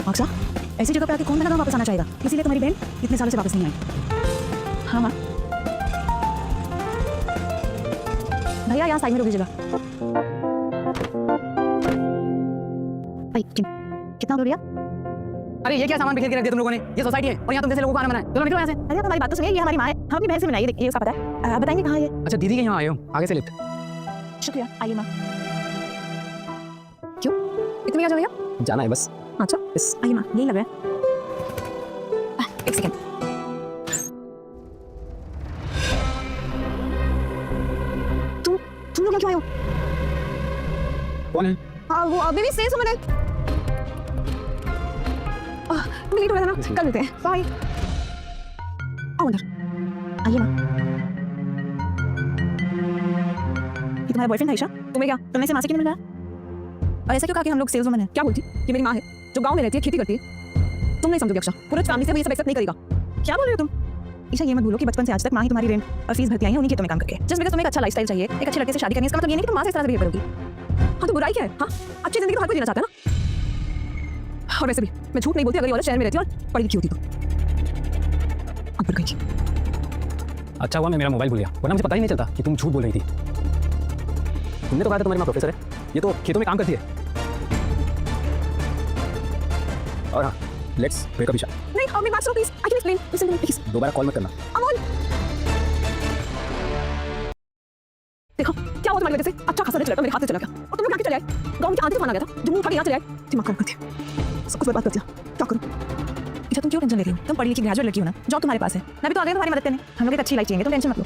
अक्षा, ऐसी जगह पे आके कौन धनाधन वापस आना चाहेगा? इसीलिए तुम्हारी बहन इतने सालों से वापस नहीं आई। हाँ माँ, भैया यहाँ साइड में रोक दीजिएगा। भाई कितना बोल भैया? अरे ये क्या सामान बिखेर के रख दिया तुम लोगों ने? ये सोसाइटी है और यहाँ तुम जैसे लोगों को आना मना है। चलो निकलो यहाँ से। अरे आप हमारी बात तो सुनिए, ये हमारी माँ है, हम अपनी बहन से मिलाइए, ये उसका पता है। बताएंगे कहाँ है ये? अच्छा दीदी के यहाँ आए हो, आगे से लिफ्ट। शुक्रिया, आइए माँ। क्यों इतनी क्या भैया? जाना है बस। अच्छा बस आइए माँ, यही लग रहा है। एक सेकेंड। तुम लोग क्यों आए हो? कौन है? वो अभी भी सेल्स वुमन है। लेट हो रहा था ना, कर लेते हैं। बाय। आओ अंदर, आइए माँ। ये तुम्हारा बॉयफ्रेंड है ईशा? तुम्हें क्या तुमने से माँ से क्यों मिल रहा है? और ऐसा क्यों कहा कि हम लोग सेल्स वुमन है? क्या बोलती? ये मेरी माँ है जो गांव में रहती है, खेती करती है। तुम नहीं समझोगे अक्षा, पूरा फैमिली से वो ये सब एक्सेप्ट नहीं करेगा। क्या बोल रहे हो तुम? ईशा ये मत भूलो कि बचपन से आज तक माँ ही तुम्हारी रेंट और फीस भरती आई है उन्हीं खेतों में काम करके। जस्ट बिकॉज़ तुम्हें एक अच्छा लाइफस्टाइल चाहिए, एक अच्छे लड़के से शादी करनी है, इसका मतलब ये नहीं कि तुम माँ से इस तरह से बिहेव करोगी। हाँ तो बुराई क्या है? हाँ अच्छी जिंदगी तो हर कोई जीना चाहता है ना। और वैसे भी मैं झूठ नहीं बोलती, अगर ये वाले शहर में रहती और पढ़ी लिखी होती तो। अब बढ़ गई। अच्छा हुआ मैं मेरा मोबाइल भूल गया, वरना मुझे पता ही नहीं चलता कि तुम झूठ बोल रही थी। तुमने तो कहा था तुम्हारी माँ प्रोफेसर है, ये तो खेतों में काम करती है। और हाँ, लेट्स ब्रेकअप ईशा। नहीं मेरी बात सुनो please, I can explain, listen to me please. दोबारा कॉल मत करना। अमोल देखो क्या हुआ तुम्हारी वजह से? अच्छा खासा लड़का मेरे हाथ से चला गया और तुम लोग आके चले आए। गांव के आधे तूफान आ गया था, जो मुंह उठा के यहाँ चले आए। दिमाग खराब करती है, सब कुछ बर्बाद कर दिया। क्या करूं? अच्छा तुम क्यों टेंशन ले रही हो? तुम पढ़ी लिखी ग्रेजुएट लड़की हो ना, जॉब तुम्हारे पास है। मैं भी तो आ गई तुम्हारी मदद करने। हम लोग एक अच्छी लाइफ चाहिए, तुम टेंशन मत लो।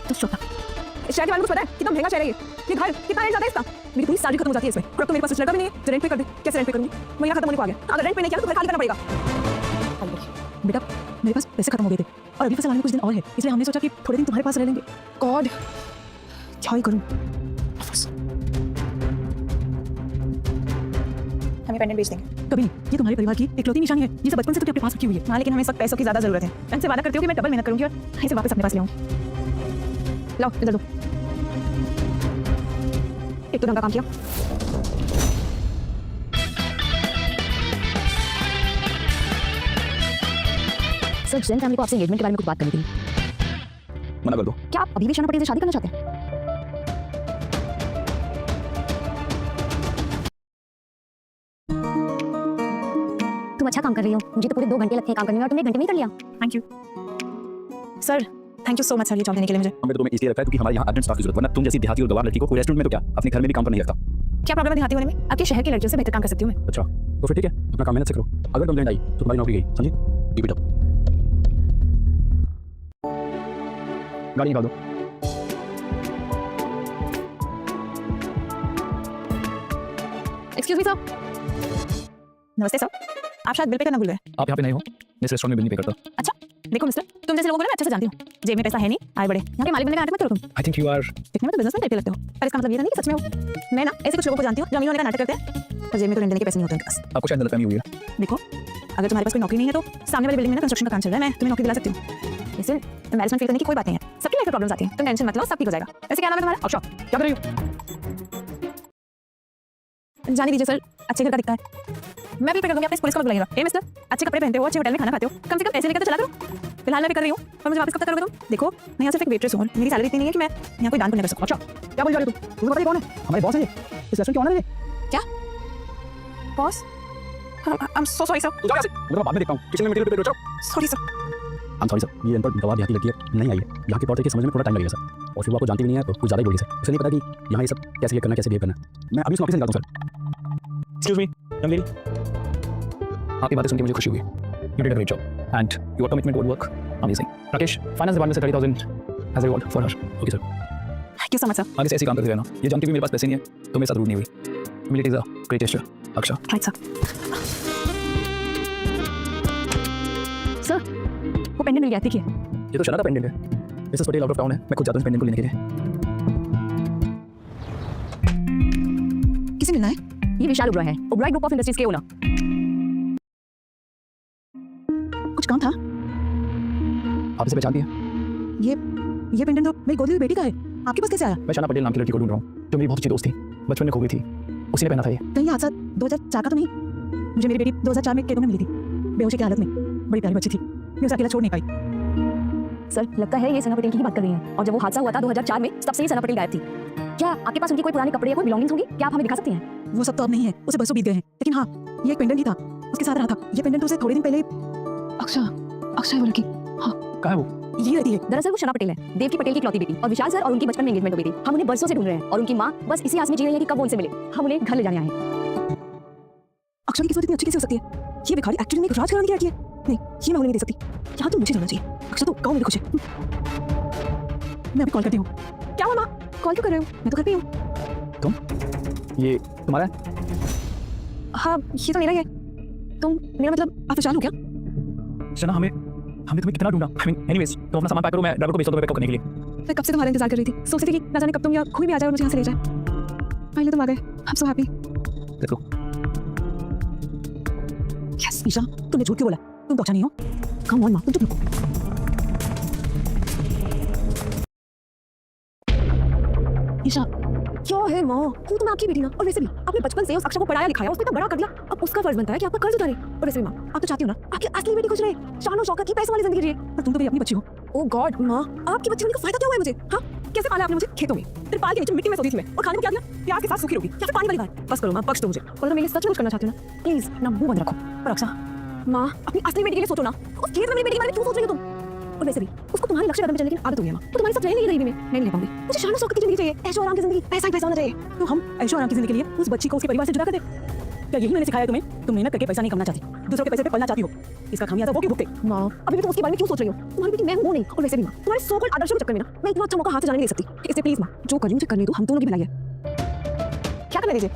तो चुप इस शहर के बारे में कुछ पता है? कितना महंगा शहर है ये घर कितना रेंट जाता है इसका? मेरी पूरी सैलरी खत्म हो जाती है इसमें। और अब तो मेरे पास लड़का भी नहीं है जो रेंट पे कर दे। कैसे रेंट पे करूंगी? महीना खत्म होने को आ गया, अगर रेंट पे नहीं किया तो घर खाली करना पड़ेगा। बेटा मेरे पास पैसे खत्म हो गए थे और अभी फसल आने में कुछ दिन और है, इसलिए हमने सोचा कि थोड़े दिन तुम्हारे पास रह लेंगे। गॉड क्या ही करूं? हमें पेंडेंट बेच देंगे। कभी नहीं, ये तुम्हारे परिवार की इकलौती निशानी है, ये सब बचपन से तो अपने पास रखी हुई है। हाँ लेकिन हमें सब पैसों की ज्यादा जरूरत है। मैं इनसे वादा करती हूँ कि मैं डबल मेहनत करूंगी और इसे वापस अपने पास ले आऊँ। लाओ इधर दो। एक तो ढंग का काम किया। सर जैन फैमिली को आपसे एंगेजमेंट के बारे में कुछ बात करनी थी। मना कर दो। क्या आप अभी भी शर्मा पटेल से शादी करना चाहते हैं? तुम अच्छा काम कर रही हो, मुझे तो पूरे 2 घंटे लगते हैं काम करने में और तुमने 1 घंटे में कर लिया। Thank you sir, thank you so much sir ये जॉब देने के लिए मुझे। हमें तो तुम्हें इसलिए रखा है क्योंकि हमारे यहाँ अर्जेंट स्टाफ की जरूरत, वरना तुम जैसी देहाती और गवार लड़की को कोई रेस्टोरेंट में तो क्या अपने घर में भी काम पर नहीं रखता। क्या प्रॉब्लम है देहाती होने में? आपके शहर की लड़कियों से बेहतर काम कर सकती हूँ मैं। अच्छा तो फिर ठीक है, अपना काम मेहनत से करो। अगर कंप्लेंट आई तो तुम्हारी नौकरी गई, समझी? Keep it up. गाड़ी निकाल दो। Excuse me sir. नमस्ते सर, आप शायद बिल पे करना भूल गए। आप यहाँ पे नहीं हो, मैं इस रेस्टोरेंट में बिल नहीं पे करता। अच्छा देखो मिस्टर, तुम जैसे लोगों को ना मैं अच्छे से जानती हूँ। जेब में पैसा है नहीं, आए बड़े यहाँ के मालिक बनने का नाटक मत करो तुम। I think you are. दिखने में तो बिजनेसमैन टाइप के लगते हो, पर इसका मतलब ये नहीं कि सच में हो। मैं ना ऐसे कुछ लोगों को जानती हूँ जो अमीर होने का नाटक करते हैं और जेब में तो रेंट देने के पैसे नहीं होते उनके पास। आपको शायद गलतफहमी हुई है। देखो अगर तुम्हारे पास कोई नौकरी नहीं है तो सामने वाली बिल्डिंग में ना कंस्ट्रक्शन का काम चल रहा है, मैं तुम्हें नौकरी दिला सकती हूँ। इससे एम्बैरेसमेंट फील करने की कोई बात नहीं है, सबकी लाइफ में प्रॉब्लम्स आती हैं, तुम टेंशन मत लो, सब ठीक हो जाएगा। वैसे क्या नाम है तुम्हारा? अच्छा क्या कर रही हो? जाने दीजिए सर, अच्छे घर का दिखता है। मैं भी पे कर दूंगी, आप इस पुलिस को बुलाइएगा। ए मिस्टर, अच्छे कपड़े पहनते हो, अच्छे होटल में खाना खाते हो, कम से कम पैसे लेकर तो चला करो। फिलहाल मैं भी कर रही हूँ और मुझे वापस कब तक करोगे तुम? देखो मैं यहाँ सिर्फ एक वेट्रेस हूँ, मेरी सैलरी इतनी नहीं है कि मैं यहाँ कोई दान पुण्य कर सकूँ। अच्छा क्या बोल रही हो तुम? तुम्हें पता है कौन है? हमारे बॉस है ये, इस रेस्टोरेंट के ओनर है ये। क्या boss? I am so sorry sir. तू जाओ यहाँ से, मैं बाद में देखता हूँ। किचन में मटेरियल पे जाओ। Sorry sir. I am sorry sir, ये अनपढ़ गवार देहाती लड़की है, नहीं आई है, यहाँ के तौर तरीके समझने में थोड़ा टाइम लगेगा सर। और फिर वो आपको जानती भी नहीं है तो कुछ ज़्यादा ही बोली सर, उसे नहीं पता कि यहाँ ये सब कैसे करना, कैसे बिहेव करना। मैं अभी उस नौकरी से निकालता हूँ sir. Excuse me young lady, आपकी बातें सुन के मुझे खुशी हुई। You did a great job and your commitment toward work amazing. Rakesh finance department से 30,000 as a reward for her. Okay sir, thank you so much sir. आगे से ऐसे काम करते रहना। ये जानती हुई मेरे पास पैसे नहीं है तो मेरे साथ रूड नहीं हुई। मिली it is a great gesture. अक्षा राइट सर। सर वो पेंडेंट मिल गया, देखिए। ये तो शना का पेंडेंट है। Mrs Patel out of town है, मैं खुद जाता हूँ पेंडेंट को लेने के लिए। किसे मिलना है? ये विशाल ओबराय है, ओबराय ग्रुप ऑफ इंडस्ट्रीज के ओनर। कुछ काम था? आप इसे पहचानती हैं? ये पेंडेंट तो मेरी गोदी हुई बेटी का है, आपके पास कैसे आया? मैं शना पटेल नाम की लड़की को ढूंढ रहा हूँ जो मेरी बहुत अच्छी दोस्त थी, बचपन में खो गई थी, उसी ने पहना था ये। कहीं हादसा 2004 का तो नहीं? मुझे मेरी बेटी 2004 में केतों में मिली थी, बेहोशी की हालत में। बड़ी प्यारी बच्ची थी, मैं उसे अकेला छोड़ नहीं पाई। सर लगता है ये सना पटेल की ही बात कर रही हैं और जब वो हादसा हुआ था 2004 में तब से ही सना पटेल गायब थी। क्या आपके पास उनकी कोई पुराने कपड़े या कोई बिलोंगिंग्स होंगी? क्या आप हमें दिखा सकती हैं? वो सब तो अब नहीं है, उसे बरसों बीत गए हैं, लेकिन हाँ ये एक पेंडेंट ही था, उसके साथ रहा था। ये पेंडेंट उसे थोड़े दिन पहले अक्षय वो लड़की कहाँ है वो? ये रहती है। दरअसल वो सना पटेल है, देव की पटेल की इकलौती बेटी, और विशाल सर और उनकी बचपन में एंगेजमेंट हो गई थी। हम उन्हें बरसों से ढूंढ रहे हैं और उनकी माँ बस इसी आस में जी रही है कि कब वो उनसे मिले। हम उन्हें घर ले जाने आए हैं। अक्षय की किस्मत इतनी अच्छी कैसे हो सकती है? ये भिखारी एक्चुअली में एक राजघराने की लड़की है। नहीं, ये मैं उन्हें नहीं दे सकती। यहाँ तो मुझे जाना चाहिए। अक्षय तो गाँव में खुश है। मैं अभी कॉल करती हूँ। क्या हुआ माँ? कॉल क्यों कर रहे हो? मैं तो घर पे हूँ। तुम? ये तुम्हारा है? हाँ ये तो मेरा ही है। तुम मेरा मतलब आप पहचान हो क्या? सना हमने तुम्हें कितना ढूंढा। I mean, anyways, तुम अपना सामान पैक करो, मैं ड्राइवर को भेज दूँ तुम्हें पिकअप करने के लिए। मैं कब से तुम्हारा इंतजार कर रही थी। सोचती थी कि ना जाने कब तुम या कोई भी आ जाए और मुझे यहाँ से ले जाए। फाइनली तुम आ गए। I'm so happy. Let's go. Yes, Isha, तुमने झूठ क्यों बोला? तुम पहुंचा नहीं हो। Come on माँ, तुम चुप रहो। ईशा, क्या है माँ? हूँ तो मैं आपकी बेटी ना, और वैसे भी आपने बचपन से उस अक्षर को पढ़ाया लिखाया, उसको इतना बड़ा कर दिया, अब उसका फर्ज बनता है कि आपका कर्ज उतारे। और वैसे भी माँ, आप तो चाहती हो ना आपकी असली बेटी खुश रहे, शान शौकत की पैसे वाली जिंदगी जिए, पर तुम तो मेरी अपनी बच्ची हो। ओह गॉड माँ, आपकी बच्ची होने का फायदा क्या हुआ है मुझे? हाँ, कैसे पाला आपने मुझे खेतों में, तिरपाल के नीचे मिट्टी में सोती थी मैं, और खाने को क्या दिया? प्याज के साथ सूखी रोटी, या फिर पानी वाली दाल? बस करो माँ, बख्श दो मुझे। और तो मैं ये सच में कुछ करना चाहती हूँ ना, प्लीज ना मुंह बंद रखो। पर अक्षा माँ, अपनी असली बेटी के लिए सोचो ना। उस खेत में मेरी बेटी के बारे में क्यों सोच रही हो तुम? और वैसे भी उसको तुम्हारे लक्ष्य कदम में चलने की आदत हो गई है माँ, तो तुम्हारे साथ रह नहीं रही मैं नहीं रह पाऊंगी। मुझे शान शौकत की जिंदगी चाहिए, ऐशो आराम की जिंदगी, पैसा ही पैसा होना चाहिए। तो हम ऐशो आराम की जिंदगी के लिए उस बच्ची को उसके परिवार से जुदा कर दे। क्या यही मैंने सिखाया तुम्हें? तुम मेहनत करके पैसा नहीं कमाना चाहती, दूसरों के पैसे पे पलना चाहती हो। इसका खामियाजा वो क्यों भुगते? माँ, अभी भी तुम उसके बारे में क्यों सोच रही हो? तुम्हारी बेटी मैं हूँ नहीं। और वैसे भी माँ, तुम्हारे सो कॉल्ड आदर्शों के चक्कर में ना मैं इतना अच्छा मौका हाथ से जाने नहीं दे सकती। इसलिए प्लीज माँ, जो करूँ मुझे करने दो, हम दोनों की भलाई है। क्या करने दीजिए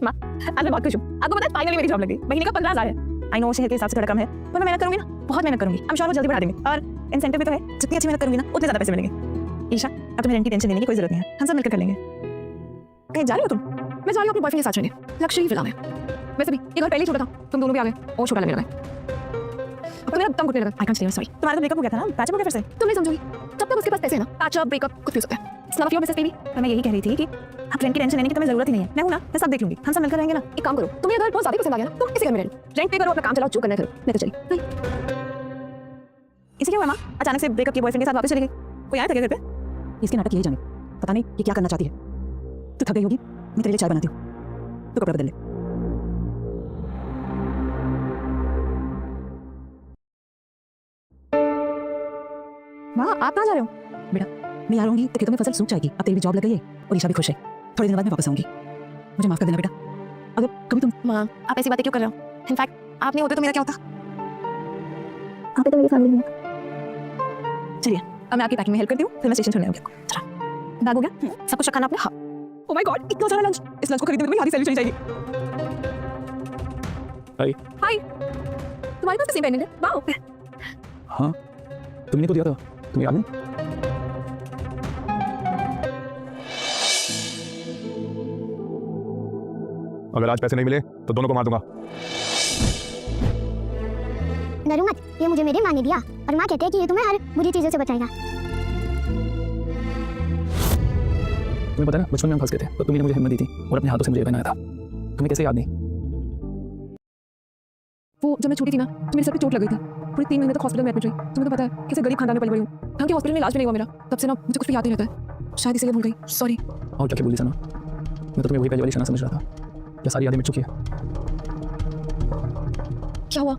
माँ? आज मैं बहुत खुश हूँ। आपको पता है फाइनली मेरी जॉब लग गई। महीने का 15,000 है। आई नो शहर के हिसाब से थोड़ा कम है, पर मैं मेहनत करूंगी ना, बहुत मेहनत करूंगी। I'm sure वो जल्दी बढ़ा देंगे, और इंसेंटिव भी तो है। जितनी अच्छी मेहनत करूंगी ना, उतने ज्यादा पैसे मिलेंगे। ईशा, अब तुम्हें रेंट की टेंशन लेने की कोई जरूरत नहीं है, हम सब मिलकर कर लेंगे। कहीं जा रही हो तुम? मैं जा रही हूँ अपने बॉयफ्रेंड के साथ रहने, लक्ष्य ही फिलहाल है। वैसे भी ये घर पहले ही छोटा था, तुम दोनों भी आ गए और छोटा लगने लगा। अब तो मेरा दम घुटने लगा। I can't stay, sorry. तुम्हारा तो ब्रेकअप हो गया था ना, पैचअप हो गया फिर से। तुम नहीं समझोगी, जब तक उसके पास पैसे है ना, पैचअप ब्रेकअप कुछ भी हो सकता है। It's not your business baby. पर मैं यही कह रही थी कि अब रेंट की टेंशन लेने की तुम्हें जरूरत ही नहीं है। मैं हूं ना, मैं सब देख लूंगी। हम सब मिलकर रहेंगे ना। एक काम करो, तुम्हें अगर बहुत ज्यादा पसंद आ गया ना, तो इसी घर में रह लो। रेंट पे करो, अपना काम चलाओ, जो करना करो। मैं तो चली। इसे क्या हुआ माँ? अचानक से ब्रेकअप के बॉयफ्रेंड के साथ वापस चली गई? कोई आया था क्या घर पे? इसके नाटक यही जाने, पता नहीं ये क्या करना चाहती है। तू थक गई होगी, मैं तेरे लिए चाय बनाती हूँ, तो कपड़ा बदल ले। माँ, आप कहाँ जा रहे हो? बेटा, मैं आ रहूंगी तो खेतों में फसल सूख जाएगी। अब तेरी भी जॉब लग गई है और ईशा भी खुश है। थोड़े दिन बाद मैं वापस आऊंगी, मुझे माफ कर देना बेटा। अगर कभी तुम माँ, आप ऐसी बातें क्यों कर रहे हो? इनफैक्ट आप नहीं होते तो मेरा क्या होता? आप तो मेरी फैमिली में। चलिए, अब मैं आपकी पैकिंग में हेल्प करती हूँ, फिर मैं स्टेशन छोड़ने आऊंगी आपको। चला, बैग हो गया? सब कुछ रखा ना आपने? हाँ। ओह माय गॉड, इतना सारा लंच! इस लंच को खरीदने में मेरी आधी सैलरी चली जाएगी। हाय। हाय, तुम्हारे पास तो सेम पेंडेंट है। वाओ। हाँ, तुमने तो दिया था, तुम्हें याद नहीं? अगर आज पैसे नहीं मिले तो दोनों को मार दूंगा। डरो मत, ये मुझे मेरी माँ ने दिया और माँ कहते हैं कि ये तुम्हें हर बुरी चीजों से बचाएगा। तुम्हें पता है ना, बचपन में हम फंस गए थे, तो तुमने मुझे हिम्मत दी थी और अपने हाथों से मुझे पहनाया था। तुम्हें कैसे याद नहीं? वो जब मैं छोटी थी ना, तो मेरे सर पे चोट लग गई थी। पूरे 3 महीने तक हॉस्पिटल में एडमिट रही। तुम्हें तो पता है कैसे गरीब खानदान में पली बड़ी हूँ। ढंग के हॉस्पिटल में इलाज भी नहीं हुआ मेरा। तब से ना मुझे कुछ भी याद नहीं रहता है। शायद इसीलिए भूल गई। सॉरी। और क्या बोली सना, मैं तो तुम्हें वही पहले वाली सना समझ रहा था। क्या सारी यादें मिट चुकी है? क्या हुआ?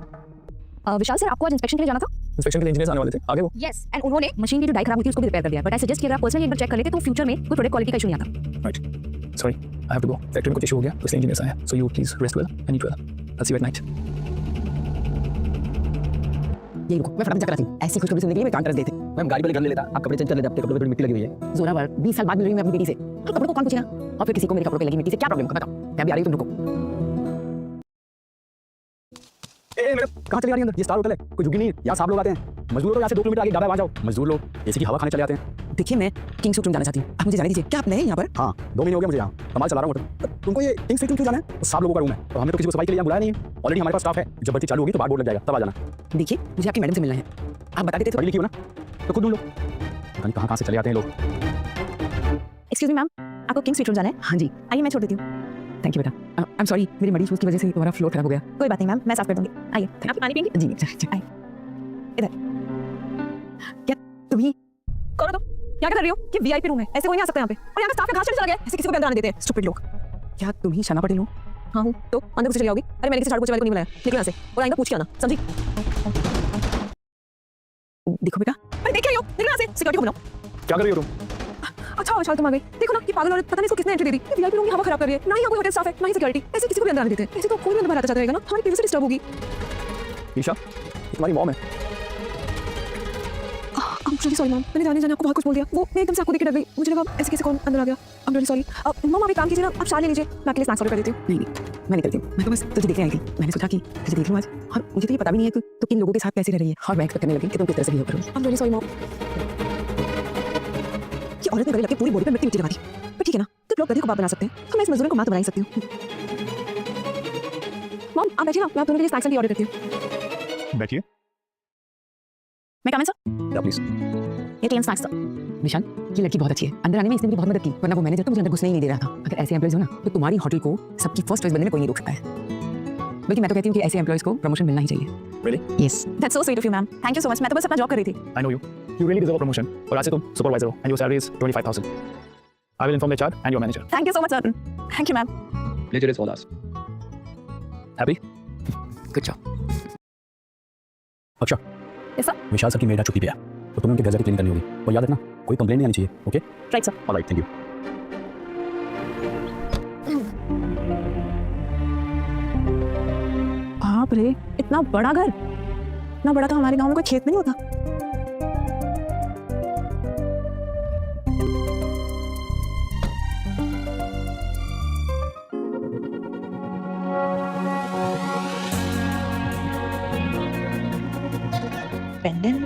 विशाल सर, आपको आज इंस्पेक्शन के लिए जाना था? इंस्पेक्शन के लिए इंजीनियर्स आने वाले थे, आगे वो। यस, एंड उन्होंने मशीन की जो डाई खराब हुई थी उसको भी रिपेयर कर दिया। बट आई सजेस्ट कि अगर आप पर्सनली एक बार चेक कर लेते तो फ्यूचर में कोई प्रोडक्ट क्वालिटी का इशू नहीं आता। Right, sorry, I have to go. Factory में कुछ इशू हो गया तो इसलिए इंजीनियर्स आए हैं। So you please rest well and eat well. I see you at night. ये रुको, मैं फटाफट चक्कर आती हूँ। ऐसी खुशखबरी सुनने के लिए मैं काउंटर देते। मैं गाड़ी वाले घर ले लेता, आप कपड़े चेंज कर लेते। आपके कपड़े पे थोड़ी मिट्टी लगी हुई है। जोरावर 20 साल बाद मिल रही हूँ मैं अपनी बेटी से। तो कपड़ों को कौन पूछेगा? और फिर किसी को मेरे कपड़ों पे लगी मिट्टी से क्या प्रॉब्लम? बताओ। मैं भी आ रही हूँ, तुम रुको। कहाँ चले जा रही है अंदर? ये स्टार होटल है, कोई झुकी नहीं है। यहाँ सब लोग आते हैं। मजदूर तो यहाँ से 2 किलोमीटर आगे ढाबा है, वहाँ जाओ। मजदूर लोग एसी की हवा खाने चले आते हैं। देखिए, मैं किंग सूट रूम जाना चाहती हूँ, आप मुझे जाने दीजिए। क्या आप नए हैं यहाँ पर? हाँ, 2 महीने हो गए मुझे यहाँ कमाल चला रहा हूँ होटल। तुमको ये किंग स्वीट रूम क्यों जाना है? सब लोगों का रूम है और हमने तो किसी को सफाई के लिए यहाँ बुलाया नहीं है। ऑलरेडी हमारे पास स्टाफ है, जब भर्ती चालू होगी तो बाहर बोर्ड लग जाएगा, तब आ जाना। देखिए, मुझे आपकी मैडम से मिलना है। आप बता देते तो। पढ़ी लिखी हो ना, तो खुद ढूंढ लो। कहाँ से चले आते हैं लोग। एक्सक्यूज मी मैम, आपको किंग स्वीट रूम जाना है? हाँ जी, आइए मैं छोड़ देती हूँ। थैंक यू बेटा। आई एम सॉरी, मेरी मडी शूज़ की वजह से तुम्हारा फ्लोर खराब हो गया। कोई बात नहीं मैम, मैं साफ कर दूंगी। आइए, आप पानी पियेंगे? जी आइए इधर। क्या तुम ही कौन हो तुम? क्या कर रही हो? ये वीआईपी रूम है, ऐसे कोई नहीं आ सकता यहाँ पे। और यहाँ का स्टाफ का घास चला गया, ऐसे किसी को भी अंदर आने देते हैं स्टूपिड लोग। क्या तुम ही शना पटेल हो? हाँ हूँ, तो अंदर कुछ चली आओगी? अरे मैंने किसी झाड़ू पोछे वाले को नहीं बुलाया, निकलो यहाँ से। और आएगा पूछ के आना, समझी? देखो बेटा, अरे देख रही हो, निकलो यहाँ से, सिक्योरिटी को बुलाओ। क्या कर रही हो तुम? अच्छा विशाल तुम आ गई। देखो ना, ये पागल औरत पता नहीं इसको किसने एंट्री दे दी। ये वीआईपी रूम की हवा खराब कर रही है। ना ही यहाँ कोई होटल स्टाफ है, ना ही सिक्योरिटी। ऐसे किसी को भी अंदर आने देते हैं। ऐसे तो कोई भी अंदर बाहर आता जाता रहेगा ना, हमारी प्राइवेसी डिस्टर्ब होगी। ईशा, ये तुम्हारी मॉम है। I'm really sorry मैम, मैंने जाने जाने आपको बहुत कुछ बोल दिया। वो मैं एकदम से आपको देख के डर गई, मुझे लगा ऐसे कैसे कौन अंदर आ गया। I'm really sorry। मम आप एक काम कीजिए ना, आप चाय ले लीजिए, मैं आपके लिए स्नैक्स ऑर्डर कर देती हूँ। नहीं मैं निकलती हूँ। मैं तो बस तुझे देखने आई थी। मैंने सोचा कि तुझे देख लूँ आज, और मुझे तो ये पता भी नहीं है कि तू किन लोगों के साथ कैसे रह रही है, और मैं एक्सपेक्ट करने लगी कि तुम किस तरह से बिहेव करोगी। I'm really sorry मम। ये औरत ने गले लग के पूरी बॉडी पे मिट्टी लगा दी। पर ठीक है ना, तो लोग गधे को बाप बना सकते हैं, तो मैं इस मजदूर को मां तो बना ही सकती हूँ। मम आप बैठिए ना, मैं आप दोनों के लिए स्नैक्स भी ऑर्डर करती हूँ। बैठिए। मैं कम है सर? या प्लीज। ये टीम स्नैक्स सर। निशान, ये लड़की बहुत अच्छी है। अंदर आने में इसने मेरी बहुत मदद की, वरना वो मैनेजर तो मुझे अंदर घुसने ही नहीं दे रहा था। अगर ऐसे एम्प्लॉइज हो ना, तो तुम्हारी होटल को सबकी फर्स्ट चॉइस बनने में कोई नहीं रोक सकता है। बल्कि मैं तो कहती हूँ कि ऐसे एम्प्लॉइज को प्रमोशन मिलना ही चाहिए। Really? Yes. That's so sweet of you ma'am, thank you so much. मैं तो बस अपना जॉब कर रही थी। I know you. You really deserve a promotion. और आज से तुम सुपरवाइजर हो and your salary is 25,000. I will inform the HR and your manager. Thank you so much sir. Thank you ma'am. Pleasure is all ours. Happy? Good job. अक्षा, yes sir. Vishal sir की made आज छुट्टी पे है, तो तुम्हें उनके घर जाके क्लीन करनी होगी। और याद रखना, कोई कंप्लेंट नहीं आनी चाहिए। Okay? Right sir. Alright, thank you. बाप रे, इतना बड़ा घर। इतना बड़ा तो हमारे गांव में कोई खेत में नहीं होता। पेंडेंट।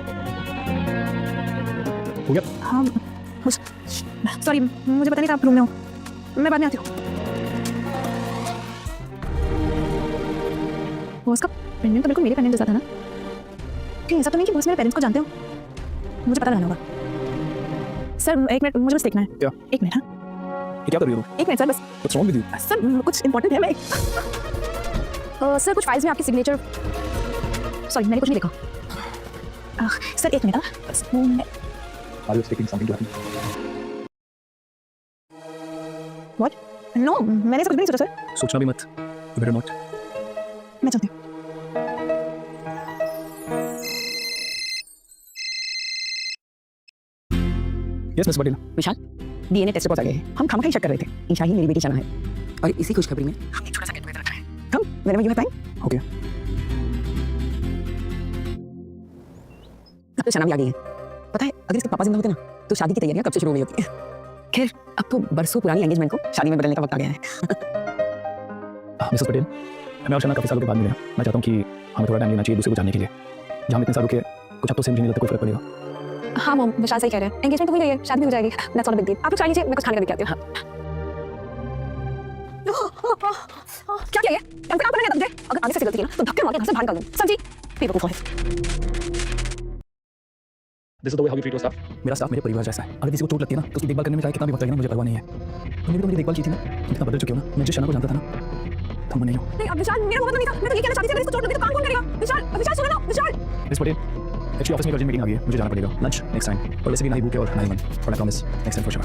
हो गया? हाँ, सॉरी मुझे पता नहीं था आप रूम में हो। मैं बाद में आती हूँ। बॉस का पेंडेंट तो बिल्कुल मेरे पेंडेंट जैसा था ना। ठीक है, ऐसा तो नहीं कि बॉस मेरे पेरेंट्स को जानते हो। मुझे पता लगाना होगा। सर एक मिनट, मुझे बस देखना है। क्या? एक मिनट। हाँ ये क्या कर रही हो तुम? एक मिनट सर, बस। What's wrong with you? Sir कुछ इंपॉर्टेंट है। मैं सर कुछ फाइल्स में आपकी सिग्नेचर। सॉरी मैंने कुछ नहीं देखा। सर एक मिनट। बस 2 minute. Are you expecting something to happen? What? No मैंने ऐसा कुछ भी नहीं सोचा सर। सोचना भी मत। You better not. मैं चलती हूँ। Yes miss Patel. Vishal, DNA test report आ गए हैं। हम खामखा ही शक कर रहे थे। ईशा ही मेरी बेटी शना है, और इसी खुशखबरी में हमने एक छोटा सा गेट टुगेदर रखा है। Come, whenever you have time. Okay. अब तो शना भी आ गई है। पता है, अगर इसके पापा जिंदा होते ना, तो शादी की तैयारियां कब से शुरू हो गई होती। खैर, अब तो बरसों पुरानी एंगेजमेंट को शादी में बदलने का वक्त आ गया है। मिसेस पटेल, मैं और शना काफ़ी सालों के बाद मिले हैं। मैं चाहता हूँ कि हमें थोड़ा टाइम लेना चाहिए दूसरे को जानने के लिए। जहाँ हम इतने साल रुके, कुछ हफ्तों से मुझे नहीं लगता कोई फर्क पड़ेगा। हाँ मॉम, विशाल सही कह रहे हैं। एंगेजमेंट तो हो गई है, शादी भी हो जाएगी। That's not a big deal. आप लोग चाय लीजिए, मैं कुछ खाने का लेके आती हूँ। क्या किया ये? काम करना नहीं आता मुझे। अगर आगे से गलती की ना, तो धक्के मार के घर से बाहर निकाल दूँ। समझी? बेवकूफ है। This is the way how you treat your staff. मेरा स्टाफ मेरे परिवार जैसा है। अगर किसी को चोट लगती है ना, तो उसकी देखभाल करने में चाहे कितना भी वक्त लगेगा, मुझे परवाह नहीं है। तुमने भी तो मेरी देखभाल की थी ना, तुम कितना बदल चुके हो ना। मैं जिस शना को जानता था ना, तुम नहीं हो। नहीं अब विशाल, मेरा मतलब नहीं था। मैं तो ये कहना चाहती थी, अगर इसको चोट लगी तो काम कौन करेगा? विशाल, विशाल सुनो ना, विशाल। मिस पटेल, एक्चुअली ऑफिस में अर्जेंट मीटिंग आ गई है, मुझे जाना पड़ेगा। Lunch next time. और वैसे भी ना ही भूख है और ना ही मन। और I promise next time for sure.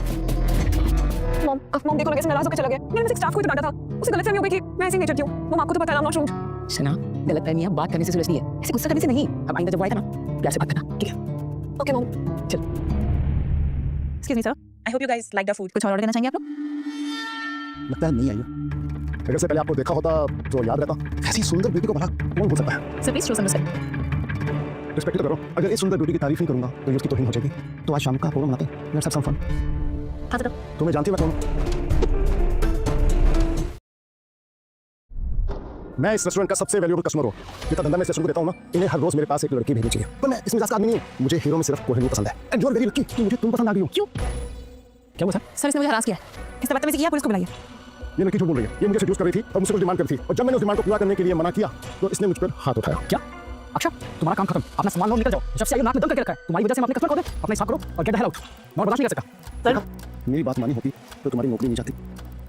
Mom देखो ना कैसे नाराज होकर चला गया। मैंने एक स्टाफ को ही तो डांटा था, उसे गलतफहमी हो गई थी। मैं ऐसे ही नेचर की हूँ। मॉम आपको तो पता है, I'm not rude। शना, गलतफहमियां बात करने से सुलझती है, ऐसे गुस्सा करने से नहीं। अब आइंदा जब वो आएगा ना, प्यार से बात करना, ठीक है? Okay mom. चल। Excuse me sir, I hope you guys like the food. कुछ और ऑर्डर करना चाहेंगे आप लोग? लगता है नहीं आई है। अगर से पहले आपको देखा होता तो याद रहता। ऐसी सुंदर ब्यूटी को भला कौन भूल सकता है? Sir please show some respect. Respect तो करो। अगर इस सुंदर ब्यूटी की तारीफ नहीं करूंगा तो ये उसकी तौहीन हो जाएगी। तो आज शाम का प्रोग्राम बनाते हैं। Let's have some fun. हाँ सर। तुम्हें जानती हो मैं कौन हूं? मैं इस रेस्टोरेंट का सबसे वैल्यूएबल कस्टमर हूं। जितना धंधा मैं इस रेस्टोरेंट को देता हूं ना, इन्हें हर रोज मेरे पास एक लड़की भेजनी चाहिए। पर मैं इस मिजाज का आदमी नहीं हूं। मुझे हीरो में सिर्फ कोहिनूर पसंद है। And you are very lucky कि मुझे तुम पसंद आ गई हो। क्यों? क्या हुआ सर? सर इसने मुझे हरास किया। इसने बदतमीजी किया, पुलिस को बुलाइए। ये लड़की झूठ बोल रही है। ये मुझे सेड्यूस कर रही थी और मुझसे कुछ डिमांड कर रही थी। और जब मैंने उस डिमांड को पूरा करने के लिए मना किया, तो इसने मुझ पर हाथ उठाया। क्या? अक्षा, तुम्हारा काम खत्म। अपना सामान लो, निकल जाओ। जब से आई हो नाक में दम करके रखा है। तुम्हारी वजह से हम अपने कस्टमर खो गए। अपना हिसाब करो और गेट द हेल आउट। मैं बर्दाश्त नहीं कर सकता। सर मेरी बात मानी होती तो तुम्हारी नौकरी नहीं जाती।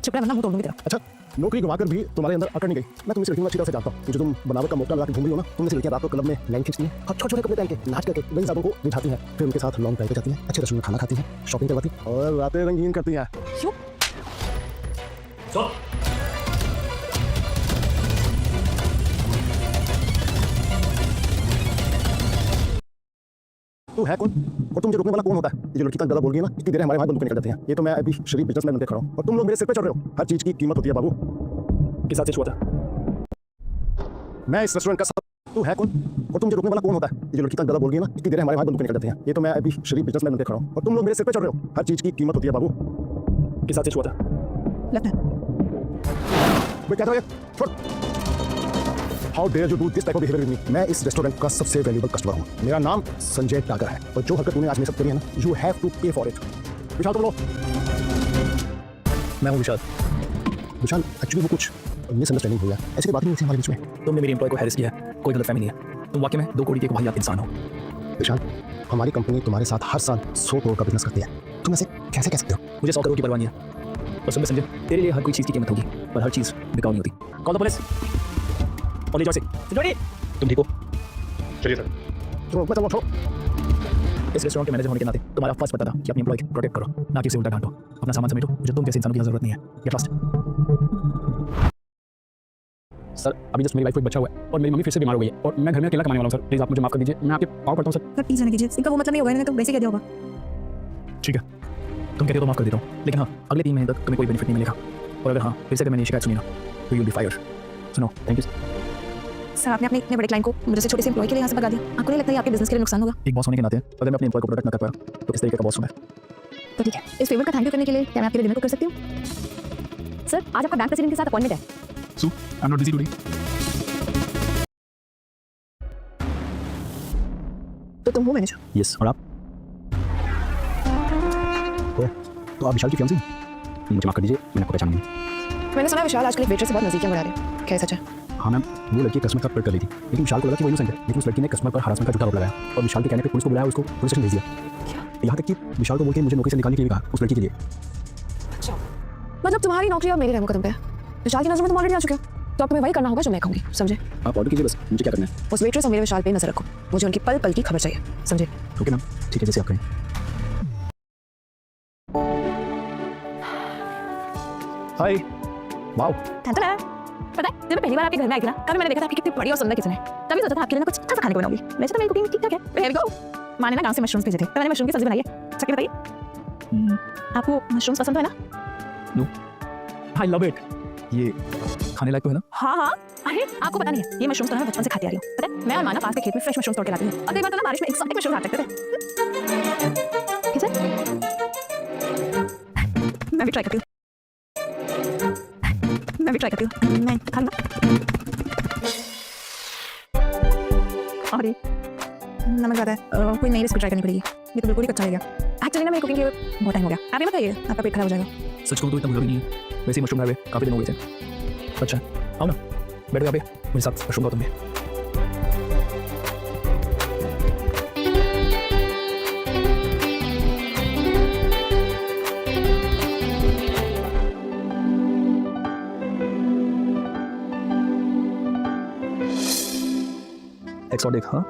चुप रह वरना मुंह तोड़ दूंगी तेरा। अच्छा, नौकरी गवाकर भी तुम्हारे अंदर अकड़ नहीं गई। मैं तुमसे लड़कियों को अच्छी तरह से जानता हूँ। ये जो तुम बनावट का मोटा लगा के घूम रही हो ना, तुमने से लड़कियां रात को क्लब में लाइन खींचती हैं और छोटे छोटे कपड़े पहन के नाच करके नई सालों को बिठाती हैं, फिर उनके साथ लॉन्ग ड्राइव पे जाती हैं, अच्छे रेस्टोरेंट में खाना खाती हैं, शॉपिंग करवाती हैं और रातें रंगीन करती हैं। तू है कौन और तुम जो रोकने वाला कौन होता है? ये जो लड़की तक गला बोल गई ना, इतनी देर हमारे भाई बंदूक निकल जाते हैं। ये तो मैं अभी शरीफ बिजनेसमैन बनके खड़ा हूँ और तुम लोग मेरे सिर पे चढ़ रहे हो। हर चीज की कीमत होती है बाबू। किस साथ से छुआ था? मैं इस रेस्टोरेंट का तू है कौन और तुम जो रोकने वाला कौन होता है? ये जो लड़की तक गला बोल गई ना, इतनी देर हमारे भाई बंदूक निकल जाते हैं। ये तो मैं अभी शरीफ बिजनेसमैन बनके खड़ा हूँ और तुम लोग मेरे सिर पे चढ़ रहे हो। हर चीज की कीमत होती है बाबू। किस साथ से छुआ था? लगता है मैं कहता हूँ छोड़। How dare you do this type of behaviour with me? मैं इस रेस्टोरेंट का सबसे वैल्यूएबल कस्टमर हूँ। मेरा नाम संजय टागर है और जो हरकत तूने आज मेरे साथ करी है ना, यू हैव टू पे फॉर इट। विशाल तुम लो। मैं हूँ विशाल। विशाल एक्चुअली वो कुछ मिसअंडरस्टैंडिंग हुई है। ऐसी कोई बात नहीं थी हमारे बीच में। तुमने मेरी एम्प्लॉय को हैरेस किया है, कोई गलतफहमी नहीं है। तुम वाकई में 2 करोड़ के एक वाहियात इंसान हो। विशाल, हमारी कंपनी तुम्हारे साथ हर साल 100 करोड़ का बिजनेस करती है। तुम ऐसे कैसे कह सकते हो? मुझे 100 करोड़ की परवाह नहीं है। और सुन संजय, तेरे लिए हर कोई चीज़ की कीमत होगी पर हर चीज़ बिकाऊ नहीं होती। कॉल द पुलिस और ले जाओ इसे। सिक्योरिटी, तुम ठीक हो? चलिए सर। छोड़ो, मैं चलो, छोड़ो। इस रेस्टोरेंट के मैनेजर होने के नाते तुम्हारा फर्स्ट पता था कि अपनी एम्प्लॉय को प्रोटेक्ट करो, ना कि उसे उल्टा डांटो। अपना सामान समेटो, मुझे तुम जैसे इंसानों की जरूरत नहीं है। Get lost. सर, अभी जस्ट मेरी वाइफ को एक बच्चा हुआ है और मेरी मम्मी फिर से बीमार हो गई है और मैं घर में अकेला कमाने वाला हूँ। सर प्लीज़ आप मुझे माफ कर दीजिए, मैं आपके पाँव पड़ता हूँ सर। सर प्लीज रहने कीजिए, इनका वो मतलब नहीं होगा, इन्होंने तो वैसे ही कह दिया होगा। ठीक है, तुम कहते हो तो माफ कर देता हूँ, लेकिन हाँ, अगले 3 महीने तक तुम्हें कोई बेनिफिट नहीं मिलेगा। और अगर हाँ फिर से अगर मैंने ये शिकायत सुनी ना तो यू विल बी फायर्ड। सुनो, थैंक यू। सर आपने अपने इतने बड़े क्लाइंट को मुझे से छोटे से एम्प्लॉय के लिए यहाँ से भगा दिया। आपको नहीं लगता है आपके बिजनेस के लिए नुकसान होगा? एक बॉस होने के नाते अगर मैं अपने एम्प्लॉय को प्रोटेक्ट ना कर पाया तो किस तरीके का बॉस हूँ मैं? तो ठीक है, इस फेवर का थैंक यू करने के लिए क्या मैं आपके लिए डिनर को कर सकती हूँ? सर आज आपका बैंक प्रेसिडेंट के साथ अपॉइंटमेंट है। So I am not busy today. तो तुम हो मैनेजर? यस, और आप? तो आप विशाल की फियांसी? मुझे माफ कर दीजिए, मैंने आपको पहचान नहीं। मैंने सुना है विशाल आजकल एक वेटर से बहुत नजदीकियां बढ़ा रहे हैं, क्या सच है? हाँ मैम, वो लड़की कस्टमर का कर रही थी, लेकिन विशाल को लगा कि वो इनोसेंट है, लेकिन उस लड़की ने कस्टमर पर हरासमेंट का झूठा आरोप लगाया और विशाल के कहने पे पुलिस को बुलाया, उसको पुलिस स्टेशन भेज दिया। यहाँ तक कि विशाल को बोल के मुझे नौकरी से निकालने के लिए कहा उस लड़की के लिए। अच्छा, मतलब तुम्हारी नौकरी और मेरे रहमो कदम पे है। विशाल की नजर में तुम ऑलरेडी आ चुके हो, तो अब तुम्हें वही करना होगा जो मैं कहूँगी, समझे? आप ऑर्डर कीजिए, बस मुझे क्या करना है। उस वेट्रेस और मेरे विशाल पे नजर रखो, मुझे उनकी पल पल की खबर चाहिए, समझे? ओके मैम, ठीक है, जैसे आप कहें। हाय, वाओ, पता है जब मैं पहली बार आपके घर में आई थी ना, तभी मैंने देखा था आपकी कितनी बड़ी और सुंदर किचन है। तभी सोचा था आपके लिए ना कुछ अच्छा खाने को बनाऊंगी। वैसे तो मेरी कुकिंग ठीक ठाक है। Here we go। माँ ने ना गांव से मशरूम्स भेजे थे, तो मैंने मशरूम की सब्जी बनाई है। चखिए बताइए, आपको मशरूम्स पसंद है ना? No, I love it. ये खाने लायक तो है ना? हाँ हाँ, अरे आपको पता नहीं है, ये मशरूम्स तो मैं बचपन से खाती आ रही हूँ। पता है, मैं और माना पास के खेत में फ्रेश मशरूम्स तोड़ के लाती हूँ और कई बार तो ना बारिश में एक्सोटिक मशरूम खा सकते थे। किसे? मैं भी ट्राई करती हूँ, मैं खा लूँ। अरे नमक ज़्यादा है, कोई नई रेसिपी ट्राई करनी पड़ेगी। ये तो बिल्कुल ही कच्चा है गया। एक्चुअली ना मेरी कुकिंग के बहुत टाइम हो गया। आप ये बताइए, आपका पेट खराब हो जाएगा। सच कहूँ तो इतना बुरा भी नहीं है, वैसे ही मशरूम खाए हुए काफ़ी दिन हो गए थे। अच्छा, आओ ना, बैठो यहाँ पे मेरे साथ, मशरूम खाओ तुम भी। एक्सोटिक, हाँ